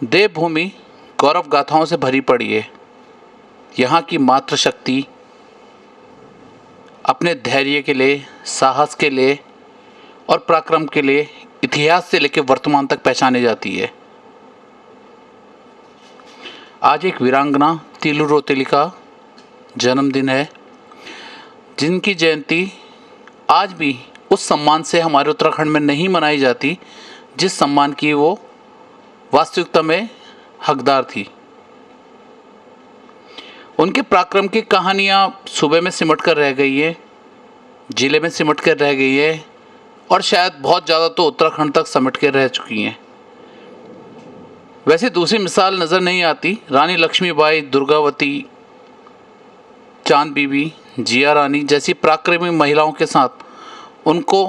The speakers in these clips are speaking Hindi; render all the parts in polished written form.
देवभूमि गौरव गाथाओं से भरी पड़ी है। यहाँ की मातृशक्ति अपने धैर्य के लिए, साहस के लिए और पराक्रम के लिए इतिहास से लेकर वर्तमान तक पहचानी जाती है। आज एक वीरांगना तीलू रौतेली का जन्मदिन है, जिनकी जयंती आज भी उस सम्मान से हमारे उत्तराखंड में नहीं मनाई जाती जिस सम्मान की वो वास्तविकता में हकदार थी। उनके पराक्रम की कहानियाँ सूबे में सिमट कर रह गई है, ज़िले में सिमट कर रह गई है और शायद बहुत ज़्यादा तो उत्तराखंड तक सिमट कर रह चुकी हैं। वैसे दूसरी मिसाल नज़र नहीं आती। रानी लक्ष्मीबाई, दुर्गावती, चांद बीबी, जिया रानी जैसी पराक्रमी महिलाओं के साथ उनको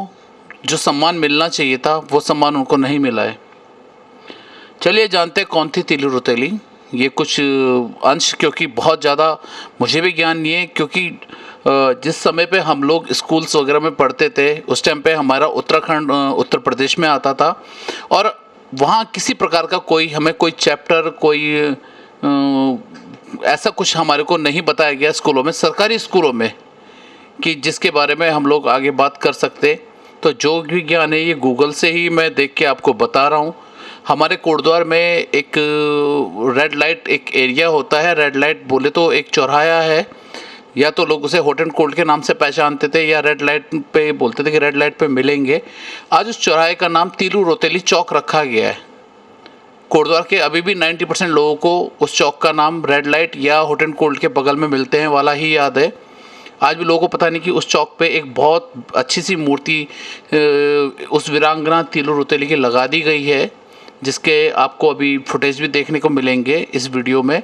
जो सम्मान मिलना चाहिए था वो सम्मान उनको नहीं मिला है। चलिए जानते हैं कौन थी तीलू रौतेली। ये कुछ अंश, क्योंकि बहुत ज़्यादा मुझे भी ज्ञान नहीं है, क्योंकि जिस समय पे हम लोग स्कूल्स वगैरह में पढ़ते थे उस टाइम पे हमारा उत्तराखंड उत्तर प्रदेश में आता था और वहाँ किसी प्रकार का हमें कोई चैप्टर, ऐसा कुछ हमारे को नहीं बताया गया स्कूलों में, सरकारी स्कूलों में, कि जिसके बारे में हम लोग आगे बात कर सकते। तो जो भी ज्ञान है ये गूगल से ही मैं देख के आपको बता रहा हूँ। हमारे कोटद्वार में एक रेड लाइट एक एरिया होता है। रेड लाइट बोले तो एक चौराहा है, या तो लोग उसे हॉट एंड कोल्ड के नाम से पहचानते थे या रेड लाइट पे बोलते थे कि रेड लाइट पे मिलेंगे। आज उस चौराहे का नाम तीलू रौतेली चौक रखा गया है। कोटद्वार के अभी भी 90% लोगों को उस चौक का नाम रेड लाइट या हॉट एंड कोल्ड के बगल में मिलते हैं वाला ही याद है। आज भी लोगों को पता नहीं कि उस चौक पे एक बहुत अच्छी सी मूर्ति उस वीरांगना तीलू रौतेली की लगा दी गई है, जिसके आपको अभी फुटेज भी देखने को मिलेंगे इस वीडियो में।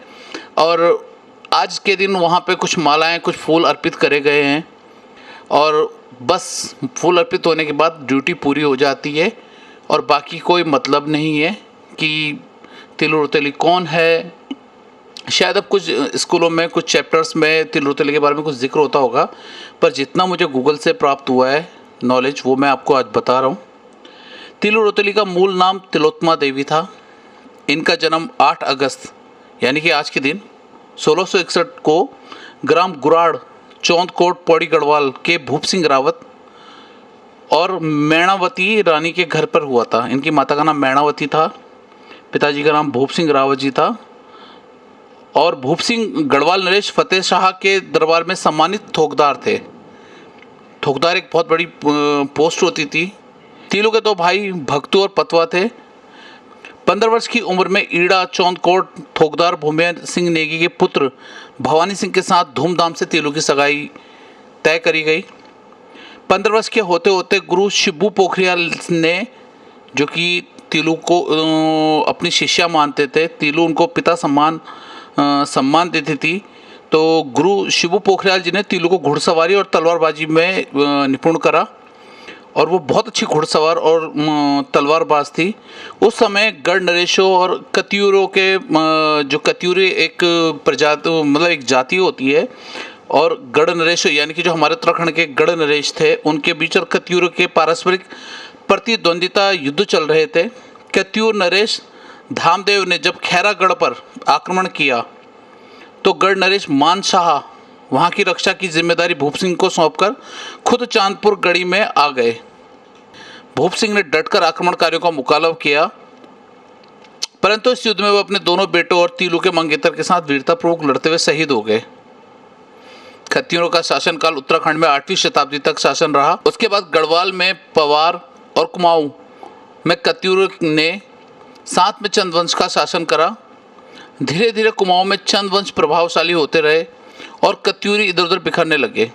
और आज के दिन वहाँ पे कुछ मालाएं, कुछ फूल अर्पित करे गए हैं और बस फूल अर्पित होने के बाद ड्यूटी पूरी हो जाती है और बाकी कोई मतलब नहीं है कि तीलू रौतेली कौन है। शायद अब कुछ स्कूलों में, कुछ चैप्टर्स में तीलू रौतेली के बारे में कुछ जिक्र होता होगा, पर जितना मुझे गूगल से प्राप्त हुआ है नॉलेज वो मैं आपको आज बता रहा हूँ। तीलू रौतेली का मूल नाम तिलोत्तमा देवी था। इनका जन्म 8 अगस्त यानी कि आज के दिन 1661 को ग्राम गुराड़, चौंदकोट, पौड़ी गढ़वाल के भूप सिंह रावत और मैणावती रानी के घर पर हुआ था। इनकी माता का नाम मैणावती था, पिताजी का नाम भूप सिंह रावत जी था और भूप सिंह गढ़वाल नरेश फतेह शाह के दरबार में सम्मानित थोकदार थे। थोकदार एक बहुत बड़ी पोस्ट होती थी। तीलू के 2 भाई भक्तू और पतवा थे। 15 वर्ष की उम्र में ईड़ा चौंदकोट थोकदार भूमेंद्र सिंह नेगी के पुत्र भवानी सिंह के साथ धूमधाम से तीलू की सगाई तय करी गई। 15 वर्ष के होते होते गुरु शिबू पोखरियाल ने, जो कि तीलू को अपनी शिष्या मानते थे, तीलू उनको पिता सम्मान देती थी, तो गुरु शिबू पोखरियाल जी ने तीलू को घुड़सवारी और तलवारबाजी में निपुण करा और वो बहुत अच्छी घुड़सवार और तलवारबाज थी। उस समय गढ़ नरेशों और कत्यूरों के, जो कत्यूरे एक प्रजाति, मतलब एक जाति होती है, और गढ़ नरेशों यानी कि जो हमारे उत्तराखंड के गढ़ नरेश थे उनके बीच और कत्यूरों के पारस्परिक प्रतिद्वंदिता युद्ध चल रहे थे। कत्यूर नरेश धामदेव ने जब खैरागढ़ पर आक्रमण किया तो गढ़ नरेश मानशाह वहाँ की रक्षा की जिम्मेदारी भूप सिंह को सौंपकर खुद चांदपुर गढ़ी में आ गए। भूप सिंह ने डटकर आक्रमणकारियों का मुकाबला किया, परंतु इस युद्ध में वो अपने दोनों बेटों और तीलू के मंगेतर के साथ वीरतापूर्वक लड़ते हुए शहीद हो गए। खत्तियों का शासनकाल उत्तराखंड में 8वीं शताब्दी तक शासन रहा। उसके बाद गढ़वाल में पवार और कुमाऊं में कत्यूरों ने, साथ में चंद वंश का शासन करा। धीरे धीरे कुमाऊं में चंद वंश प्रभावशाली होते रहे और कत्यूरी इधर उधर बिखरने लगे।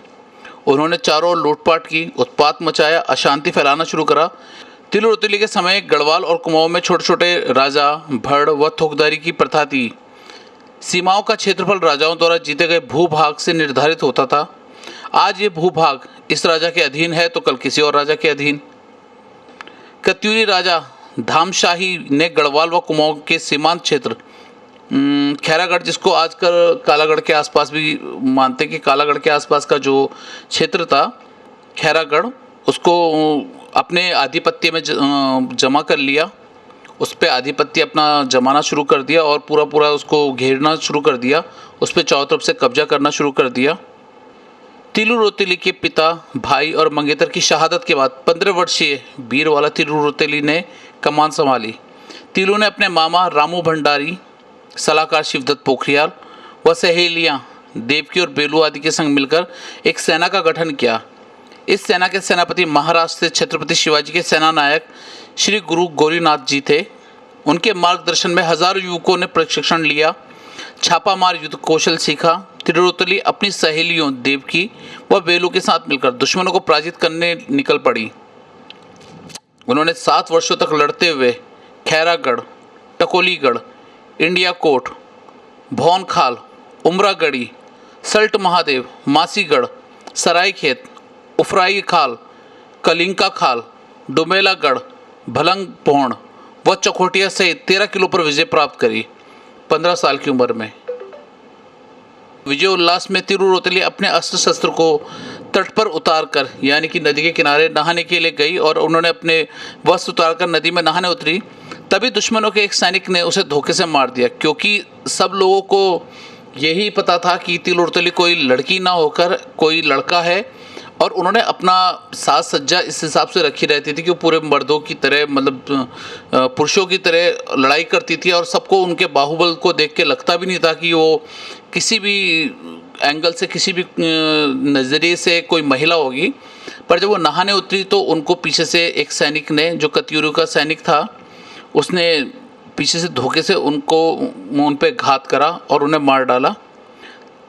उन्होंने चारों ओर लूटपाट की, उत्पात मचाया, अशांति फैलाना शुरू करा। तीलू रौतेली के समय गढ़वाल और कुमाऊं में छोटे छोटे राजा, भड़ व थोकदारी की प्रथा थी। सीमाओं का क्षेत्रफल राजाओं द्वारा जीते गए भूभाग से निर्धारित होता था। आज ये भूभाग इस राजा के अधीन है तो कल किसी और राजा के अधीन। कत्यूरी राजा धामशाही ने गढ़वाल व कुमाऊं के सीमांत क्षेत्र खैरागढ़, जिसको आजकल कालागढ़ के आसपास भी मानते हैं कि कालागढ़ के आसपास का जो क्षेत्र था खैरागढ़, उसको अपने आधिपत्य में जमा कर लिया उस पे आधिपत्य अपना जमाना शुरू कर दिया और पूरा पूरा उसको घेरना शुरू कर दिया, उस पे चारों तरफ से कब्जा करना शुरू कर दिया। तिलू रोतेली के पिता, भाई और मंगेतर की शहादत के बाद 15 वर्षीय बीरवाला तिलू रोतेली ने कमान संभाली। तिलू ने अपने मामा रामू भंडारी, सलाहकार शिवदत्त पोखरियाल व सहेलियां देवकी और बेलू आदि के संग मिलकर एक सेना का गठन किया। इस सेना के सेनापति महाराष्ट्र से छत्रपति शिवाजी के सेना नायक श्री गुरु गौरीनाथ जी थे। उनके मार्गदर्शन में हजारों युवकों ने प्रशिक्षण लिया, छापामार युद्ध कौशल सीखा। तिलू रोतेली अपनी सहेलियों देवकी व बेलू के साथ मिलकर दुश्मनों को पराजित करने निकल पड़ी। उन्होंने 7 वर्षों तक लड़ते हुए खैरागढ़, टकोलीगढ़, इंडिया कोट, भौनखाल, उमरागढ़ी, सल्ट महादेव, मासीगढ़, सरायखेत, उफराई खाल, कलिंका खाल, डुमेलागढ़, भलंग पौड़ व चकोटिया सहित 13 किलो पर विजय प्राप्त करी 15 साल की उम्र में। विजय उल्लास में तिलू रोतेली अपने अस्त्र शस्त्र को तट पर उतारकर यानी कि नदी के किनारे नहाने के लिए गई और उन्होंने अपने वस्त्र उतारकर नदी में नहाने उतरी। तभी दुश्मनों के एक सैनिक ने उसे धोखे से मार दिया, क्योंकि सब लोगों को यही पता था कि तिलू रोतेली कोई लड़की ना होकर कोई लड़का है, और उन्होंने अपना साज सज्जा इस हिसाब से रखी रहती थी कि वो पूरे मर्दों की तरह, मतलब पुरुषों की तरह लड़ाई करती थी और सबको उनके बाहुबल को देख के लगता भी नहीं था कि वो किसी भी एंगल से, किसी भी नज़रिए से कोई महिला होगी। पर जब वो नहाने उतरी तो उनको पीछे से एक सैनिक ने, जो कत्यूरू का सैनिक था, उसने पीछे से धोखे से उन पे घात करा और उन्हें मार डाला।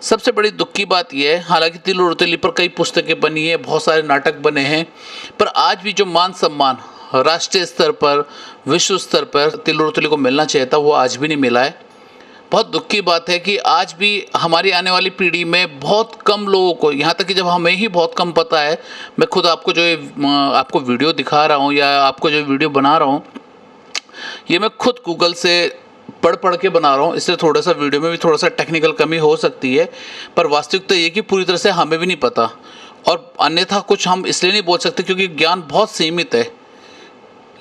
सबसे बड़ी दुख की बात यह है, हालांकि तिलू रोतेली पर कई पुस्तकें बनी है, बहुत सारे नाटक बने हैं, पर आज भी जो मान सम्मान राष्ट्रीय स्तर पर, विश्व स्तर पर तिलू रोतेली को मिलना चाहिए था, वो आज भी नहीं मिला है। बहुत दुख की बात है कि आज भी हमारी आने वाली पीढ़ी में बहुत कम लोगों को, यहाँ तक कि जब हमें ही बहुत कम पता है, मैं खुद आपको जो आपको वीडियो दिखा रहा हूँ या आपको जो वीडियो बना रहा हूँ, ये मैं खुद गूगल से पढ़ के बना रहा हूँ। इससे थोड़ा सा वीडियो में भी थोड़ा सा टेक्निकल कमी हो सकती है, पर वास्तविकता ये कि पूरी तरह से हमें भी नहीं पता, और अन्यथा कुछ हम इसलिए नहीं बोल सकते क्योंकि ज्ञान बहुत सीमित है।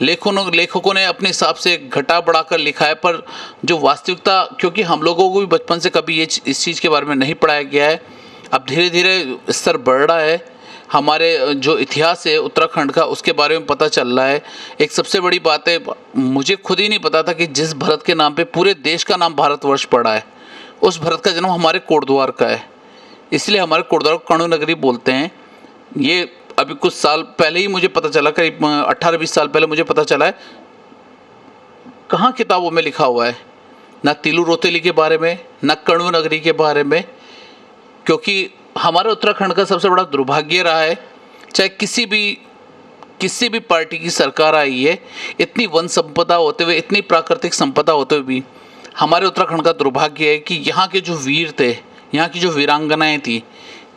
लेखकों ने अपने हिसाब से घटा बढ़ा कर लिखा है, पर जो वास्तविकता, क्योंकि हम लोगों को भी बचपन से कभी इस चीज़ के बारे में नहीं पढ़ाया गया है, अब धीरे धीरे स्तर बढ़ रहा है। हमारे जो इतिहास है उत्तराखंड का, उसके बारे में पता चल रहा है। एक सबसे बड़ी बात है, मुझे खुद ही नहीं पता था कि जिस भरत के नाम पे पूरे देश का नाम भारतवर्ष पड़ा है, उस भरत का जन्म हमारे कोटद्वार का है। इसलिए हमारे कोटद्वार को कणु नगरी बोलते हैं। ये अभी कुछ साल पहले ही मुझे पता चला, करीब 18-20 साल पहले मुझे पता चला है। कहाँ किताबों में लिखा हुआ है, ना तिलू रोतेली के बारे में, ना कणु नगरी के बारे में। क्योंकि हमारे उत्तराखंड का सबसे बड़ा दुर्भाग्य रहा है, चाहे किसी भी पार्टी की सरकार आई है, इतनी वन संपदा होते हुए, इतनी प्राकृतिक संपदा होते हुए भी हमारे उत्तराखंड का दुर्भाग्य है कि यहाँ के जो वीर थे, यहाँ की जो वीरांगनाएं थी,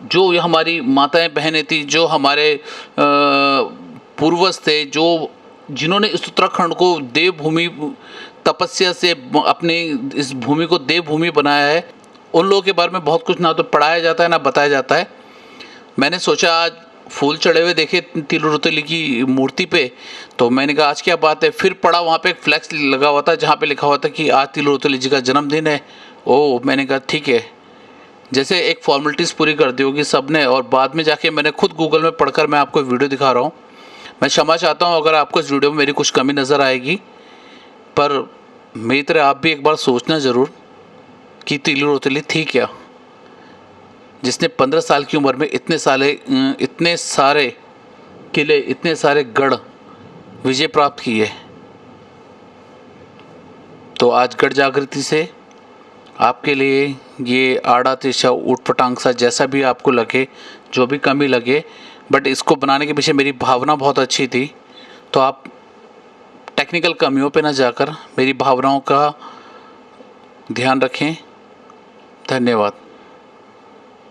जो हमारी माताएं बहनें थी, जो हमारे पूर्वज थे, जिन्होंने इस उत्तराखंड को देवभूमि, तपस्या से अपनी इस भूमि को देवभूमि बनाया है, उन लोगों के बारे में बहुत कुछ ना तो पढ़ाया जाता है ना बताया जाता है। मैंने सोचा आज फूल चढ़े हुए देखे तिलू रोतेली की मूर्ति पे, तो मैंने कहा आज क्या बात है। फिर पढ़ा, वहाँ पे एक फ्लैक्स लगा हुआ था जहाँ पे लिखा हुआ था कि आज तिलू रोतेली जी का जन्मदिन है। ओह, मैंने कहा ठीक है, जैसे एक फॉर्मेलिटीज़ पूरी कर दी होगी सब ने, और बाद में जाके मैंने खुद गूगल में पढ़कर मैं आपको वीडियो दिखा रहा हूँ। मैं क्षमा चाहता हूँ अगर आपको इस वीडियो में मेरी कुछ कमी नज़र आएगी, पर मेरी तरह आप भी एक बार सोचना ज़रूर कि तिलू रोतेली थी क्या, जिसने 15 साल की उम्र में इतने सारे किले, इतने सारे गढ़ विजय प्राप्त किए। तो आज गढ़ जागृति से आपके लिए ये आड़ा तिरछा ऊट पटांग सा जैसा भी आपको लगे, जो भी कमी लगे, बट इसको बनाने के पीछे मेरी भावना बहुत अच्छी थी। तो आप टेक्निकल कमियों पे ना जाकर मेरी भावनाओं का ध्यान रखें। धन्यवाद।